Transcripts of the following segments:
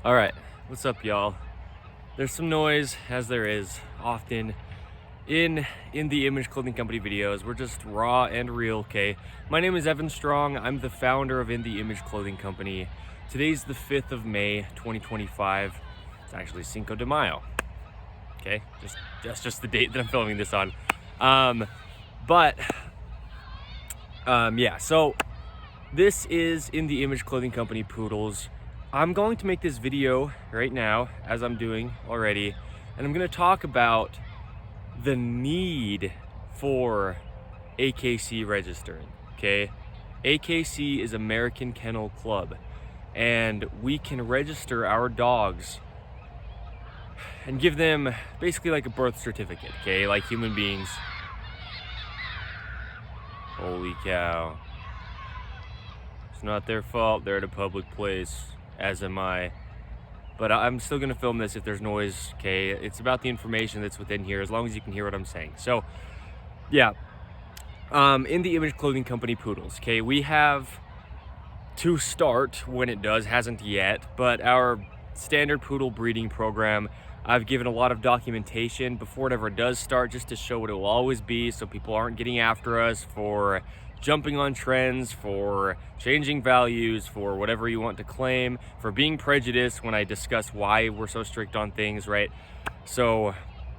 All right, what's up, y'all? There's some noise, as there is often in the Image Clothing Company videos. We're just raw and real, okay? My name is Evan Strong. I'm the founder of In the Image Clothing Company. Today's the 5th of May, 2025. It's actually Cinco de Mayo, okay? That's just the date that I'm filming this on. Yeah, so this is In the Image Clothing Company Poodles. I'm going to make this video right now, as I'm doing already, and I'm going to talk about the need for AKC registering, okay? AKC is American Kennel Club, and we can register our dogs and give them basically like a birth certificate, okay? Like human beings. Holy cow. It's not their fault, they're at a public place. As am I, but I'm still gonna film this if there's noise, okay? It's about the information that's within here, as long as you can hear what I'm saying. So, yeah, In the Image Clothing Company Poodles, okay? We have to start when it does, hasn't yet, but our standard poodle breeding program, I've given a lot of documentation before it ever does start, just to show what it will always be, so people aren't getting after us for jumping on trends, for changing values, for whatever you want to claim, for being prejudiced when I discuss why we're so strict on things, right? So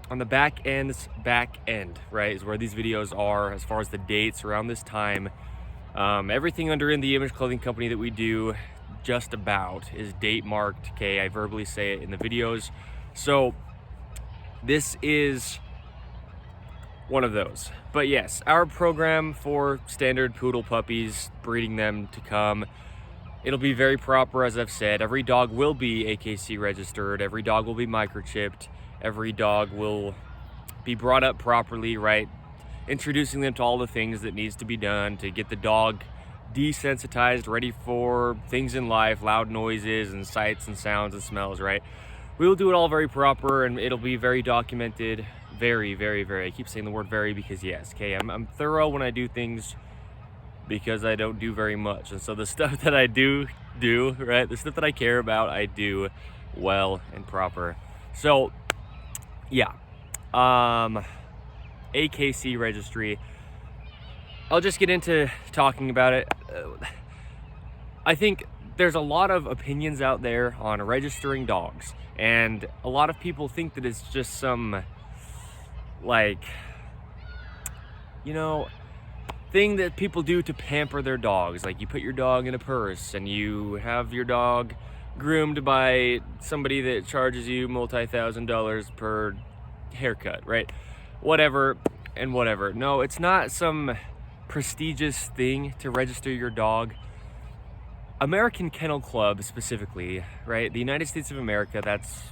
on the back end, right, is where these videos are as far as the dates around this time. Everything under In the Image Clothing Company that we do just about is date marked, okay? I verbally say it in the videos. So this is one of those. But yes, our program for standard poodle puppies, breeding them to come, it'll be very proper, as I've said. Every dog will be AKC registered, every dog will be microchipped, every dog will be brought up properly, right? Introducing them to all the things that needs to be done to get the dog desensitized, ready for things in life, loud noises and sights and sounds and smells, right? We'll do it all very proper, and it'll be very documented. Very, very, very. I keep saying the word very because yes, okay, I'm thorough when I do things, because I don't do very much. And so the stuff that I do, right, the stuff that I care about, I do well and proper. So yeah, AKC registry, I'll just get into talking about it. I think there's a lot of opinions out there on registering dogs, and a lot of people think that it's just some, like, you know, thing that people do to pamper their dogs. Like, you put your dog in a purse and you have your dog groomed by somebody that charges you multi-$1,000 per haircut, right? Whatever and whatever. No, it's not some prestigious thing to register your dog. American Kennel Club specifically, right? The United States of America, that's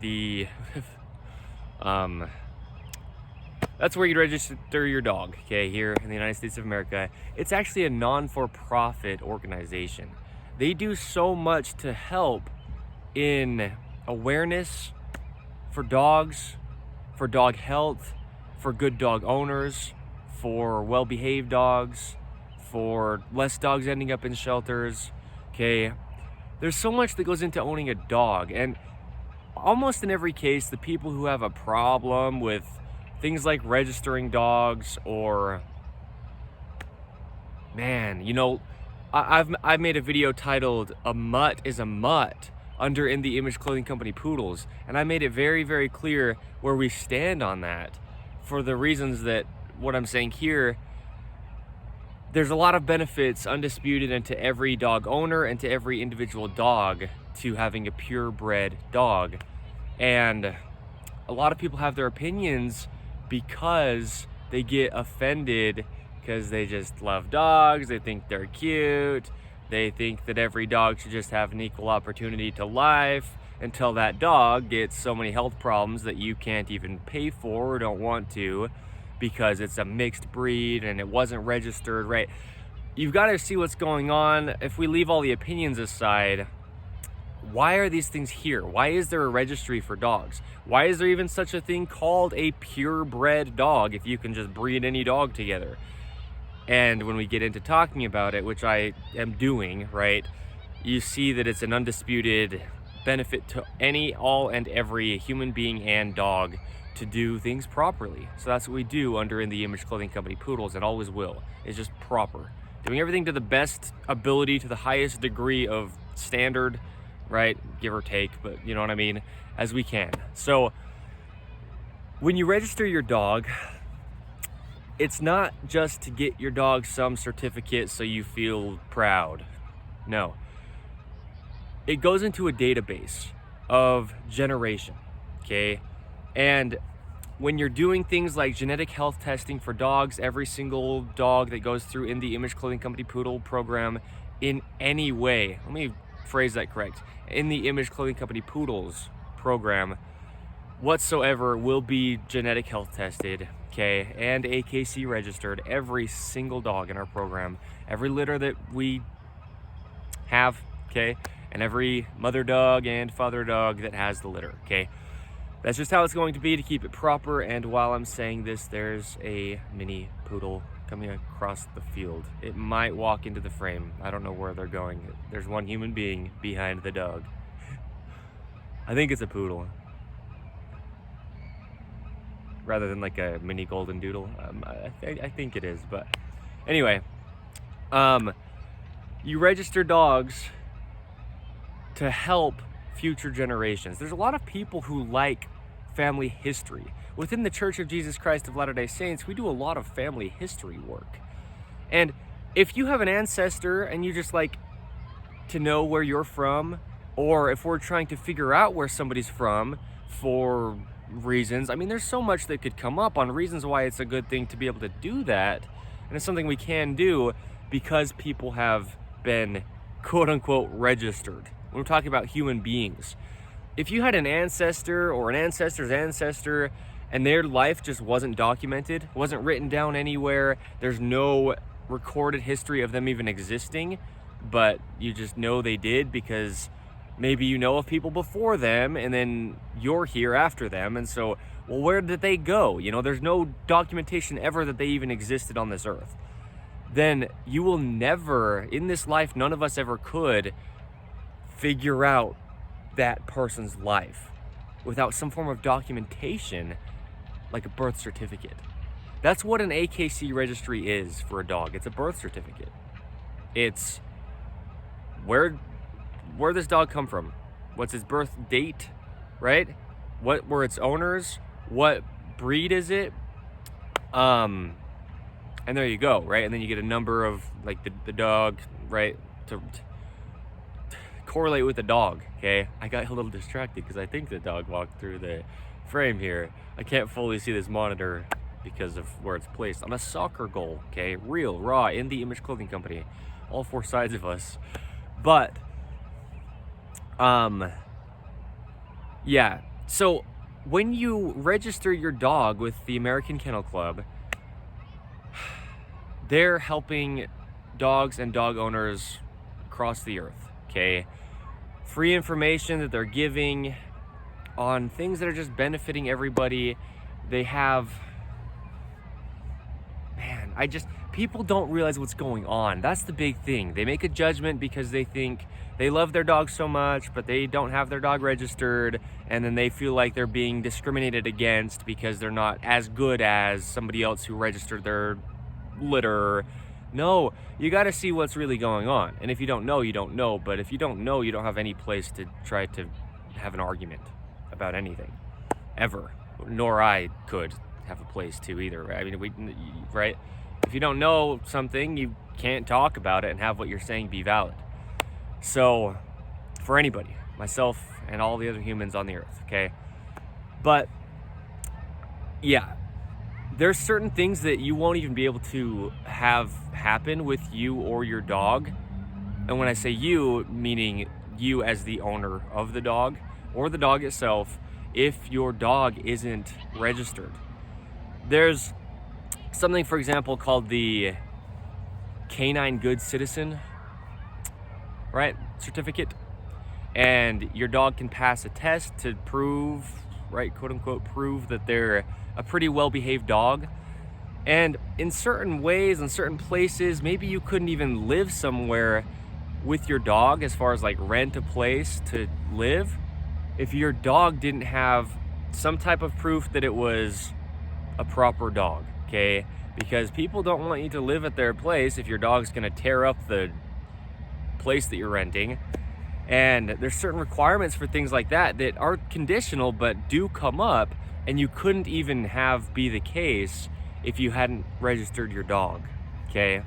the that's where you register your dog, okay, here in the United States of America. It's actually a non-for-profit organization. They do so much to help in awareness for dogs, for dog health, for good dog owners, for well-behaved dogs, for less dogs ending up in shelters, okay? There's so much that goes into owning a dog, and almost in every case, the people who have a problem with things like registering dogs, or, man, you know, I've made a video titled "A Mutt is a Mutt" under In the Image Clothing Company Poodles, and I made it very, very clear where we stand on that, for the reasons that what I'm saying here. There's a lot of benefits, undisputed, and to every dog owner and to every individual dog to having a purebred dog. And a lot of people have their opinions because they get offended because they just love dogs, they think they're cute, they think that every dog should just have an equal opportunity to life, until that dog gets so many health problems that you can't even pay for or don't want to, because it's a mixed breed and it wasn't registered, right? You've got to see what's going on. If we leave all the opinions aside, why are these things here? Why is there a registry for dogs? Why is there even such a thing called a purebred dog if you can just breed any dog together? And when we get into talking about it, which I am doing, right, you see that it's an undisputed benefit to all and every human being and dog to do things properly. So that's what we do under In the Image Clothing Company Poodles, and always will. It's just proper. Doing everything to the best ability, to the highest degree of standard, right? Give or take, but you know what I mean, as we can. So when you register your dog, it's not just to get your dog some certificate so you feel proud. No. It goes into a database of generation, okay? And when you're doing things like genetic health testing for dogs, every single dog that goes through In the Image Clothing Company Poodle program in any way, let me phrase that correct, In the Image Clothing Company Poodles program whatsoever will be genetic health tested, okay, and AKC registered, every single dog in our program, every litter that we have, okay, and every mother dog and father dog that has the litter, okay. That's just how it's going to be to keep it proper. And while I'm saying this, there's a mini poodle coming across the field. It might walk into the frame. I don't know where they're going. There's one human being behind the dog. I think it's a poodle, rather than like a mini golden doodle. I think it is, but anyway, you register dogs to help future generations. There's a lot of people who like family history. Within the Church of Jesus Christ of Latter-day Saints, we do a lot of family history work. And if you have an ancestor and you just like to know where you're from, or if we're trying to figure out where somebody's from for reasons, I mean, there's so much that could come up on reasons why it's a good thing to be able to do that. And it's something we can do because people have been quote unquote registered. When we're talking about human beings, if you had an ancestor or an ancestor's ancestor and their life just wasn't documented, wasn't written down anywhere, there's no recorded history of them even existing, but you just know they did because maybe you know of people before them and then you're here after them, and so, well, where did they go? You know, there's no documentation ever that they even existed on this earth. Then you will never, in this life, none of us ever could figure out that person's life without some form of documentation, like a birth certificate. That's what an AKC registry is for a dog. It's a birth certificate. It's where this dog come from, what's his birth date, right? What were its owners, what breed is it, and there you go, right? And then you get a number of like the dog, right, to correlate with the dog, okay? I got a little distracted because I think the dog walked through the frame here. I can't fully see this monitor because of where it's placed. On a soccer goal, okay? Real, raw, In the Image Clothing Company. All four sides of us. But, yeah. So, when you register your dog with the American Kennel Club, they're helping dogs and dog owners across the earth, okay? Free information that they're giving on things that are just benefiting everybody. They have, man, people don't realize what's going on. That's the big thing. They make a judgment because they think they love their dog so much, but they don't have their dog registered, and then they feel like they're being discriminated against because they're not as good as somebody else who registered their litter. No, you got to see what's really going on. And if you don't know, you don't know. But if you don't know, you don't have any place to try to have an argument about anything, ever. Nor I could have a place to either. I mean, right? If you don't know something, you can't talk about it and have what you're saying be valid. So, for anybody, myself and all the other humans on the earth, okay? But, yeah. There's certain things that you won't even be able to have happen with you or your dog. And when I say you, meaning you as the owner of the dog or the dog itself, if your dog isn't registered. There's something, for example, called the Canine Good Citizen, right, certificate. And your dog can pass a test to prove, right, quote unquote, prove that they're a pretty well-behaved dog. And in certain ways, in certain places, maybe you couldn't even live somewhere with your dog as far as like rent a place to live if your dog didn't have some type of proof that it was a proper dog, okay? Because people don't want you to live at their place if your dog's gonna tear up the place that you're renting. And there's certain requirements for things like that that are conditional but do come up, and you couldn't even have be the case if you hadn't registered your dog, okay?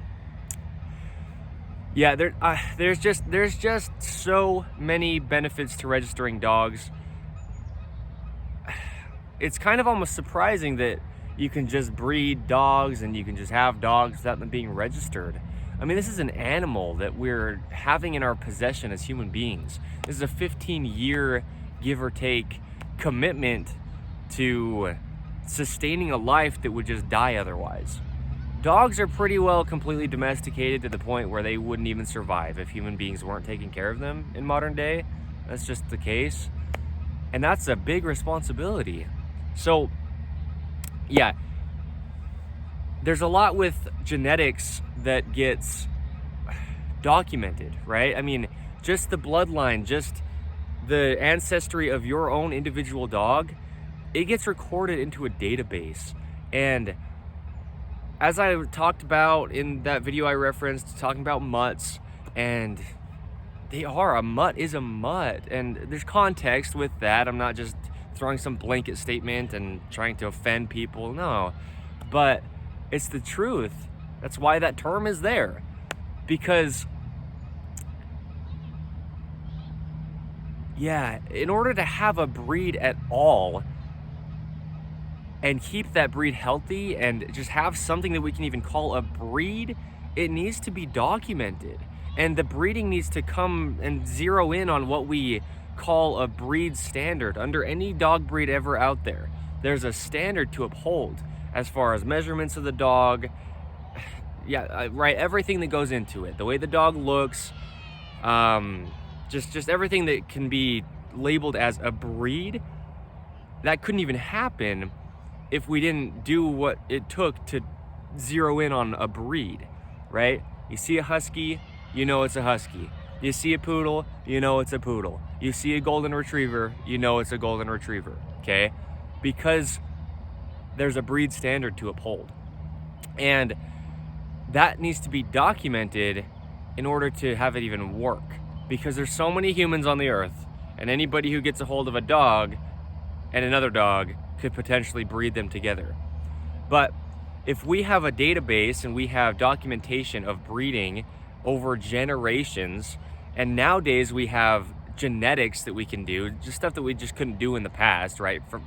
Yeah, there's just so many benefits to registering dogs. It's kind of almost surprising that you can just breed dogs and you can just have dogs without them being registered. I mean, this is an animal that we're having in our possession as human beings. This is a 15-year, give or take, commitment to sustaining a life that would just die otherwise. Dogs are pretty well completely domesticated to the point where they wouldn't even survive if human beings weren't taking care of them in modern day. That's just the case. And that's a big responsibility. So, yeah, there's a lot with genetics that gets documented, right? I mean, just the bloodline, just the ancestry of your own individual dog, it gets recorded into a database. And as I talked about in that video I referenced, talking about mutts, and a mutt is a mutt, and there's context with that. I'm not just throwing some blanket statement and trying to offend people, no, but it's the truth. That's why that term is there, because yeah, in order to have a breed at all and keep that breed healthy and just have something that we can even call a breed, it needs to be documented. And the breeding needs to come and zero in on what we call a breed standard. Under any dog breed ever out there, there's a standard to uphold as far as measurements of the dog. Yeah, right, everything that goes into it. The way the dog looks, just everything that can be labeled as a breed, that couldn't even happen if we didn't do what it took to zero in on a breed, right? You see a husky, you know it's a husky. You see a poodle, you know it's a poodle. You see a golden retriever, you know it's a golden retriever, okay? Because there's a breed standard to uphold. And that needs to be documented in order to have it even work. Because there's so many humans on the earth, and anybody who gets a hold of a dog and another dog could potentially breed them together. But if we have a database and we have documentation of breeding over generations, and nowadays we have genetics that we can do, just stuff that we just couldn't do in the past, right? For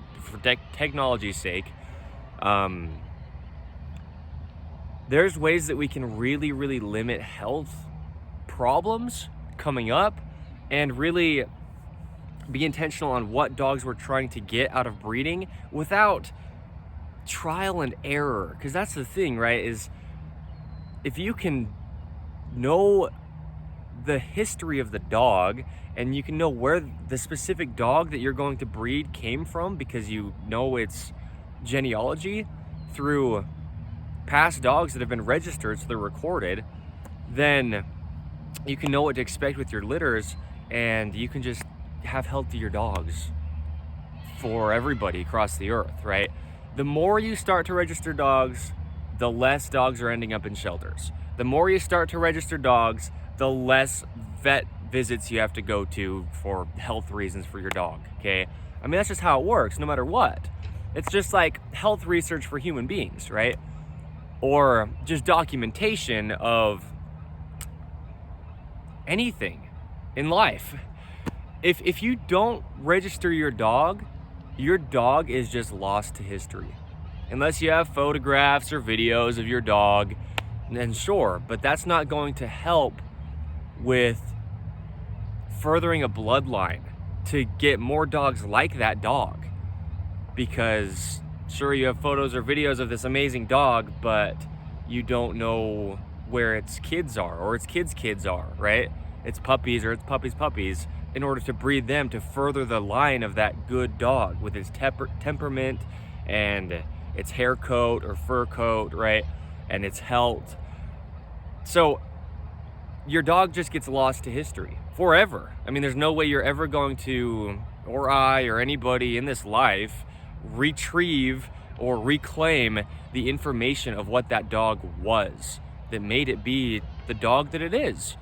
technology's sake, there's ways that we can really, really limit health problems coming up and really be intentional on what dogs we're trying to get out of breeding without trial and error. Because that's the thing, right? Is if you can know the history of the dog and you can know where the specific dog that you're going to breed came from because you know its genealogy through past dogs that have been registered, so they're recorded, then you can know what to expect with your litters, and you can just have healthier dogs for everybody across the earth, right? The more you start to register dogs, the less dogs are ending up in shelters. The more you start to register dogs, the less vet visits you have to go to for health reasons for your dog, okay? I mean, that's just how it works, no matter what. It's just like health research for human beings, right? Or just documentation of anything in life. If you don't register your dog is just lost to history. Unless you have photographs or videos of your dog, then sure, but that's not going to help with furthering a bloodline to get more dogs like that dog. Because sure, you have photos or videos of this amazing dog, but you don't know where its kids are or its kids' kids are, right? Its puppies or its puppies, in order to breed them to further the line of that good dog with its temperament and its hair coat or fur coat, right? And its health. So your dog just gets lost to history forever. I mean, there's no way you're ever going to, or I, or anybody in this life, retrieve or reclaim the information of what that dog was that made it be the dog that it is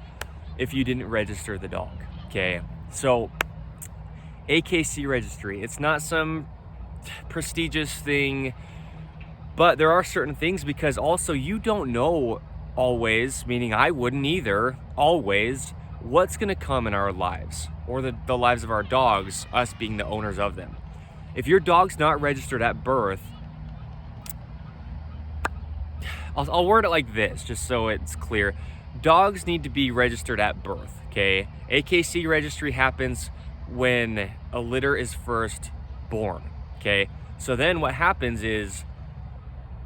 if you didn't register the dog, okay? So, AKC registry, it's not some prestigious thing, but there are certain things, because also you don't know always, meaning I wouldn't either, always, what's gonna come in our lives, or the lives of our dogs, us being the owners of them. If your dog's not registered at birth, I'll word it like this, just so it's clear. Dogs need to be registered at birth, okay? AKC registry happens when a litter is first born, okay? So then what happens is,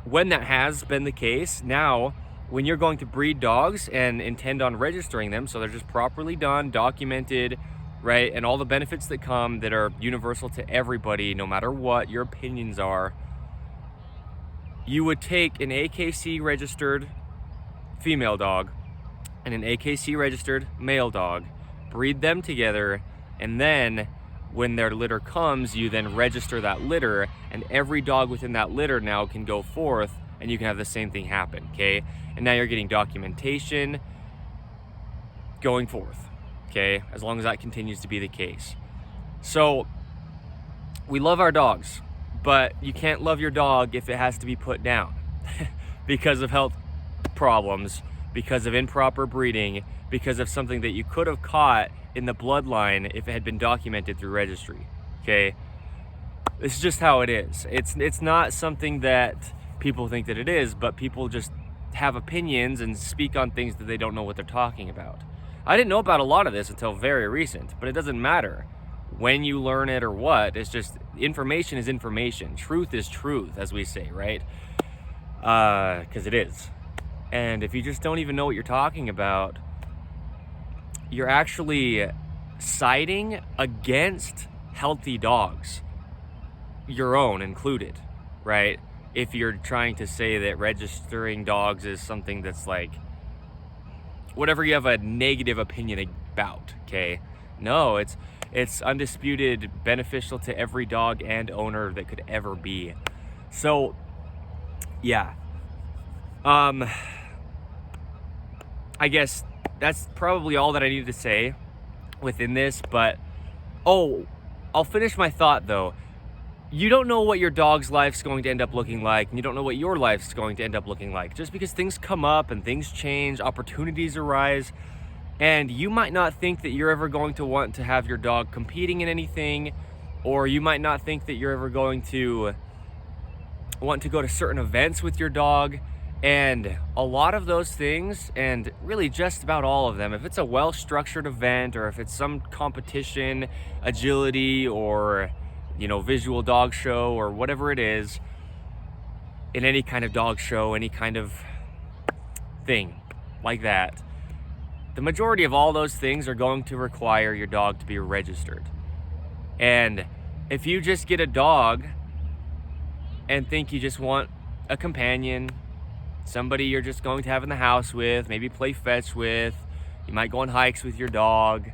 when that has been the case, now when you're going to breed dogs and intend on registering them, so they're just properly done, documented, right, and all the benefits that come that are universal to everybody, no matter what your opinions are, you would take an AKC registered female dog and an AKC registered male dog, breed them together, and then when their litter comes, you then register that litter, and every dog within that litter now can go forth, and you can have the same thing happen, okay? And now you're getting documentation going forth, okay? As long as that continues to be the case. So, we love our dogs, but you can't love your dog if it has to be put down because of health problems, because of improper breeding, because of something that you could have caught in the bloodline if it had been documented through registry, okay? This is just how it is. It's not something that people think that it is, but people just have opinions and speak on things that they don't know what they're talking about. I didn't know about a lot of this until very recent, but it doesn't matter when you learn it or what. It's just, information is information. Truth is truth, as we say, right? Because it is. And if you just don't even know what you're talking about, you're actually siding against healthy dogs, your own included, right? If you're trying to say that registering dogs is something that's like, whatever you have a negative opinion about, okay? No, it's undisputed beneficial to every dog and owner that could ever be. So, yeah. I guess that's probably all that I needed to say within this, but I'll finish my thought though. You don't know what your dog's life's going to end up looking like, and you don't know what your life's going to end up looking like. Just because things come up and things change, opportunities arise, and you might not think that you're ever going to want to have your dog competing in anything, or you might not think that you're ever going to want to go to certain events with your dog. And a lot of those things, and really just about all of them, if it's a well-structured event, or if it's some competition, agility, or visual dog show, or whatever it is, in any kind of dog show, any kind of thing like that, the majority of all those things are going to require your dog to be registered. And if you just get a dog and think you just want a companion, somebody you're just going to have in the house with, maybe play fetch with, you might go on hikes with your dog,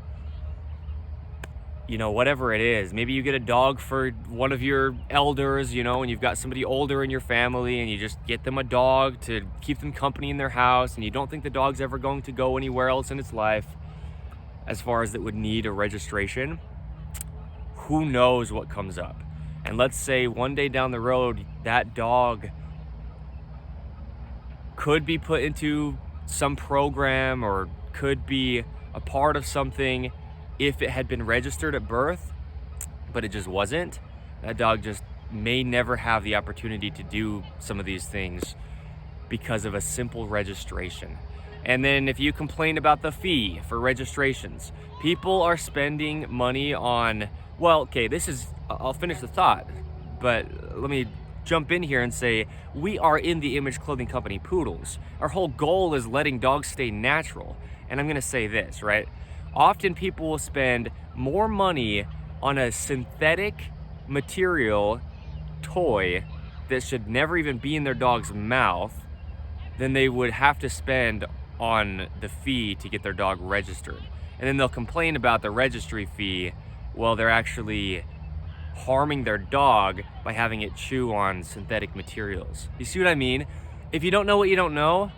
whatever it is. Maybe you get a dog for one of your elders, and you've got somebody older in your family, and you just get them a dog to keep them company in their house, and you don't think the dog's ever going to go anywhere else in its life as far as it would need a registration. Who knows what comes up? And let's say one day down the road, that dog could be put into some program, or could be a part of something if it had been registered at birth, but it just wasn't. That dog just may never have the opportunity to do some of these things because of a simple registration. And then if you complain about the fee for registrations, people are spending money on, I'll finish the thought, but let me jump in here and say, we are in the Image Clothing Company Poodles. Our whole goal is letting dogs stay natural. And I'm gonna say this, right? Often people will spend more money on a synthetic material toy that should never even be in their dog's mouth than they would have to spend on the fee to get their dog registered. And then they'll complain about the registry fee while they're actually harming their dog by having it chew on synthetic materials. You see what I mean? If you don't know what you don't know,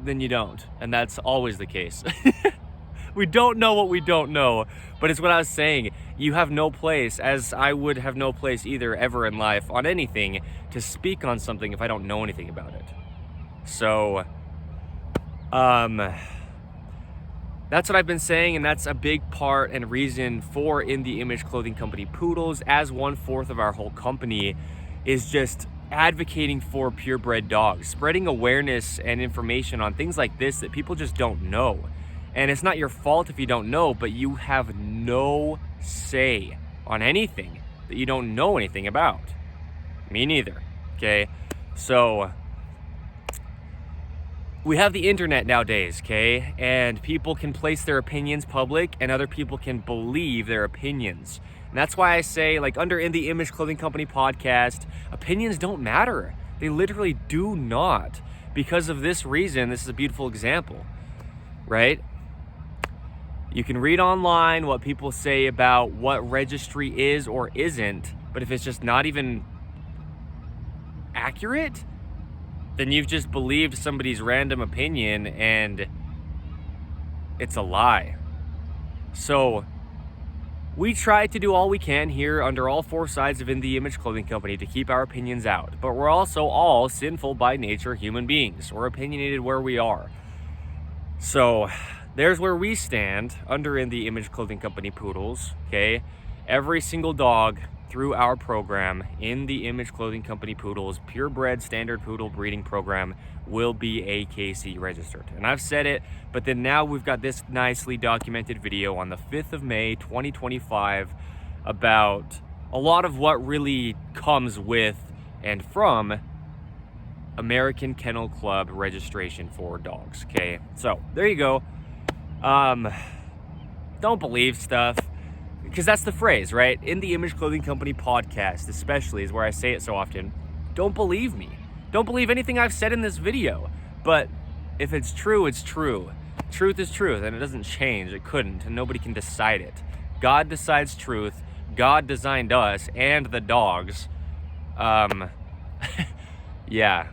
then you don't. And that's always the case. We don't know what we don't know, but it's what I was saying. You have no place, as I would have no place either ever in life on anything, to speak on something if I don't know anything about it. So, that's what I've been saying, and that's a big part and reason for In The Image Clothing Company Poodles, as 1/4 of our whole company, is just advocating for purebred dogs, spreading awareness and information on things like this that people just don't know. And it's not your fault if you don't know, but you have no say on anything that you don't know anything about. Me neither, okay? So, we have the internet nowadays, okay? And people can place their opinions public, and other people can believe their opinions. And that's why I say, like, under In The Image Clothing Company podcast, opinions don't matter. They literally do not. Because of this reason, this is a beautiful example, right? You can read online what people say about what registry is or isn't, but if it's just not even accurate, then you've just believed somebody's random opinion and it's a lie. So we try to do all we can here under all 4 sides of In The Image Clothing Company to keep our opinions out, but we're also all sinful by nature human beings. We're opinionated where we are. So there's where we stand under In The Image Clothing Company Poodles, okay? Every single dog through our program, In The Image Clothing Company Poodles, purebred standard poodle breeding program, will be AKC registered. And I've said it, but then now we've got this nicely documented video on the 5th of May, 2025, about a lot of what really comes with and from American Kennel Club registration for dogs, okay? So, there you go. Don't believe stuff, because that's the phrase, right? In the Image Clothing Company podcast, especially, is where I say it so often. Don't believe me. Don't believe anything I've said in this video. But if it's true, it's true. Truth is truth, and it doesn't change. It couldn't, and nobody can decide it. God decides truth. God designed us and the dogs. Yeah,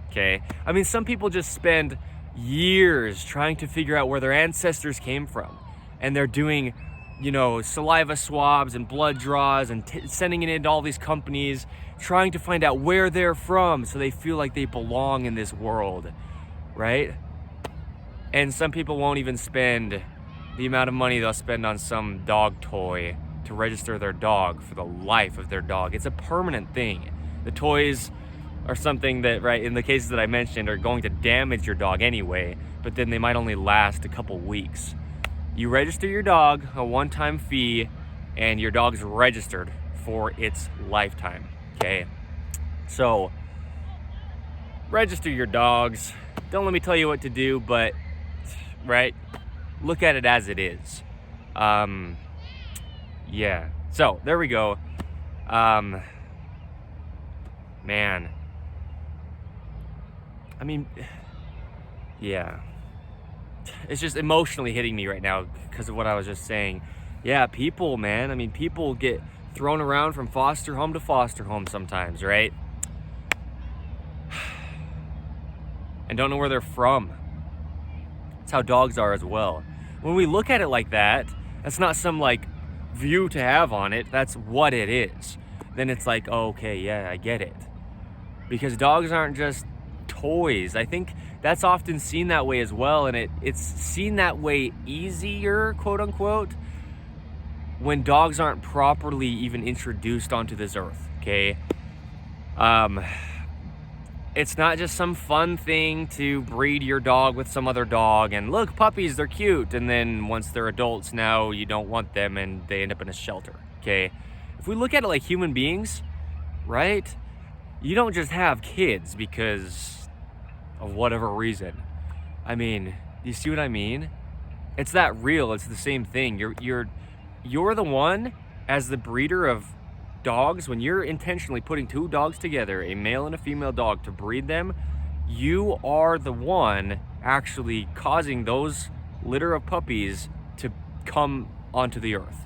okay. I mean, some people just spend years trying to figure out where their ancestors came from, and they're doing, you know, saliva swabs and blood draws and sending it into all these companies, trying to find out where they're from so they feel like they belong in this world, right? And some people won't even spend the amount of money they'll spend on some dog toy to register their dog for the life of their dog. It's a permanent thing. The toys are something that, right, in the cases that I mentioned, are going to damage your dog anyway, but then they might only last a couple weeks. You register your dog, a one-time fee, and your dog's registered for its lifetime, okay? So, register your dogs. Don't let me tell you what to do, but, right, look at it as it is. Yeah. So, there we go. Man. I mean, yeah. It's just emotionally hitting me right now because of what I was just saying. Yeah, people, man. I mean, people get thrown around from foster home to foster home sometimes, right? And don't know where they're from. That's how dogs are as well. When we look at it like that, that's not some, like, view to have on it. That's what it is. Then it's like, oh, okay, yeah, I get it. Because dogs aren't just toys. I think that's often seen that way as well, and it's seen that way easier, quote unquote, when dogs aren't properly even introduced onto this earth, okay? It's not just some fun thing to breed your dog with some other dog and look, puppies, they're cute, and then once they're adults now you don't want them and they end up in a shelter, okay? If we look at it like human beings, right? You don't just have kids because of whatever reason. I mean, you see what I mean? It's that real. It's the same thing. You're the one, as the breeder of dogs, when you're intentionally putting 2 dogs together, a male and a female dog, to breed them, you are the one actually causing those litter of puppies to come onto the earth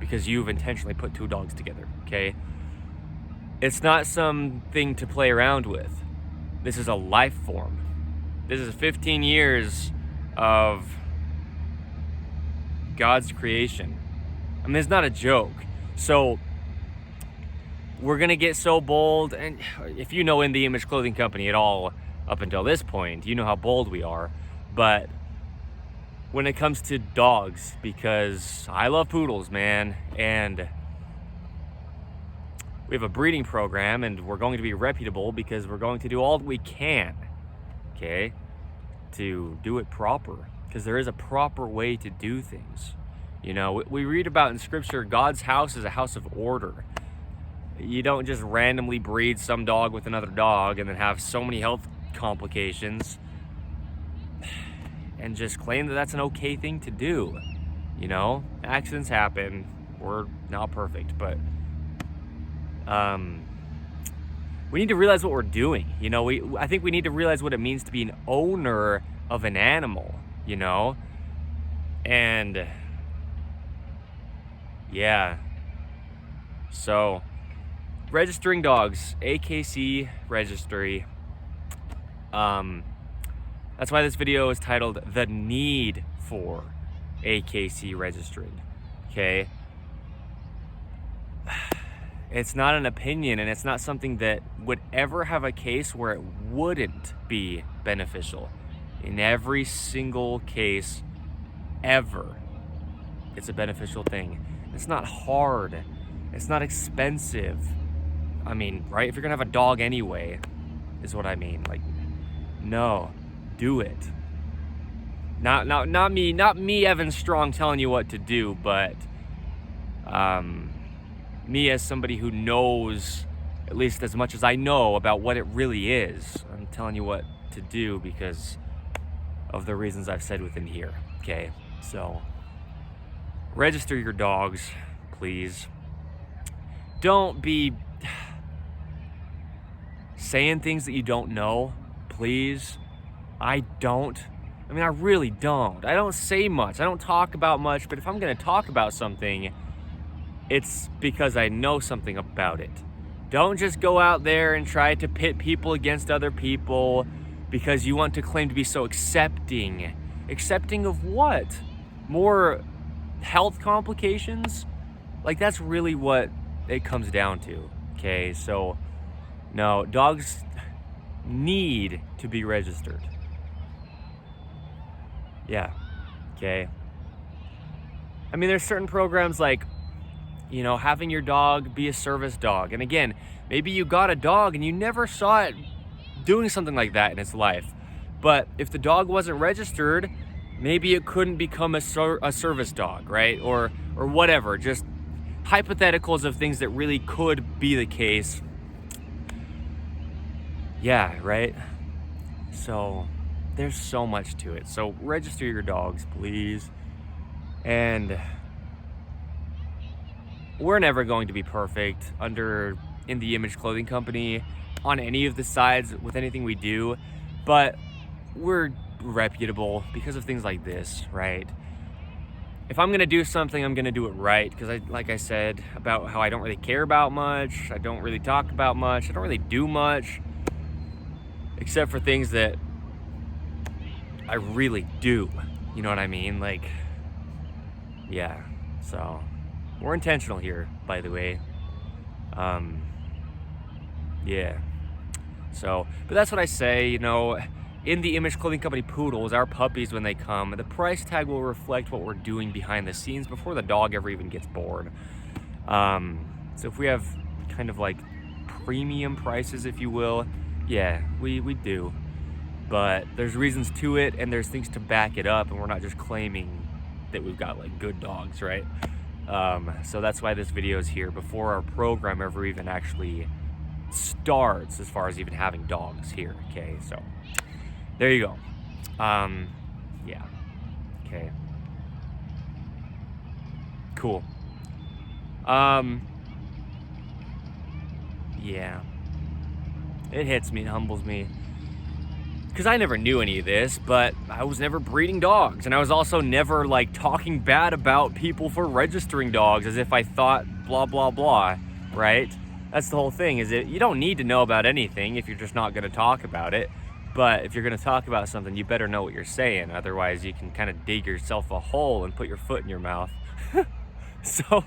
because you've intentionally put two dogs together, okay? It's not something to play around with. This is a life form. This is 15 years of God's creation. I mean, it's not a joke. So we're gonna get so bold, and if you know In The Image Clothing Company at all up until this point, you know how bold we are. But when it comes to dogs, because I love poodles, man, and we have a breeding program, and we're going to be reputable because we're going to do all that we can, okay, to do it proper, because there is a proper way to do things. You know, we read about in scripture, God's house is a house of order. You don't just randomly breed some dog with another dog and then have so many health complications and just claim that that's an okay thing to do. You know, accidents happen. We're not perfect, but we need to realize what we're doing. You know, I think we need to realize what it means to be an owner of an animal, you know? And yeah. So, registering dogs, AKC Registry. That's why this video is titled The Need For AKC Registering, okay? It's not an opinion, and it's not something that would ever have a case where it wouldn't be beneficial. In every single case, ever, it's a beneficial thing. It's not hard. It's not expensive. I mean, right? If you're gonna have a dog anyway, is what I mean. Like, no, do it. Not me, Evan Strong, telling you what to do, but me as somebody who knows at least as much as I know about what it really is. I'm telling you what to do because of the reasons I've said within here, okay? So, register your dogs, please. Don't be saying things that you don't know, please. I really don't. I don't say much. I don't talk about much, but if I'm gonna talk about something, it's because I know something about it. Don't just go out there and try to pit people against other people because you want to claim to be so accepting. Accepting of what? More health complications? Like, that's really what it comes down to, okay? So, no, dogs need to be registered. Yeah, okay? I mean, there's certain programs like, you know, having your dog be a service dog. And again, maybe you got a dog and you never saw it doing something like that in its life. But if the dog wasn't registered, maybe it couldn't become a service dog, right? Or whatever, just hypotheticals of things that really could be the case. Yeah, right? So there's so much to it. So register your dogs, please. And we're never going to be perfect under In The Image Clothing Company on any of the sides with anything we do, but we're reputable because of things like this, right? If I'm gonna do something, I'm gonna do it right, because like I said about how I don't really care about much, I don't really talk about much, I don't really do much, except for things that I really do. You know what I mean? Like, yeah, so we're intentional here, by the way. Yeah. So, but that's what I say, you know, In The Image Clothing Company poodles, our puppies, when they come, the price tag will reflect what we're doing behind the scenes before the dog ever even gets born. So if we have kind of like premium prices, if you will, yeah, we do. But there's reasons to it, and there's things to back it up, and we're not just claiming that we've got like good dogs, right? So that's why this video is here before our program ever even actually starts, as far as even having dogs here, okay? So there you go. Yeah, okay, cool. Yeah, it hits me, it humbles me. because I never knew any of this, but I was never breeding dogs, and I was also never like talking bad about people for registering dogs as if I thought blah blah blah, right? That's the whole thing, is that you don't need to know about anything if you're just not going to talk about it. But if you're going to talk about something, you better know what you're saying. Otherwise, you can kind of dig yourself a hole and put your foot in your mouth. So,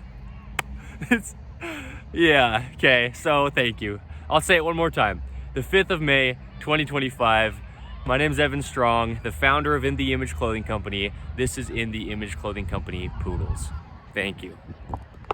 yeah, okay, so thank you. I'll say it one more time. The 5th of May, 2025. My name's Evan Strong, the founder of In The Image Clothing Company. This is In The Image Clothing Company Poodles. Thank you.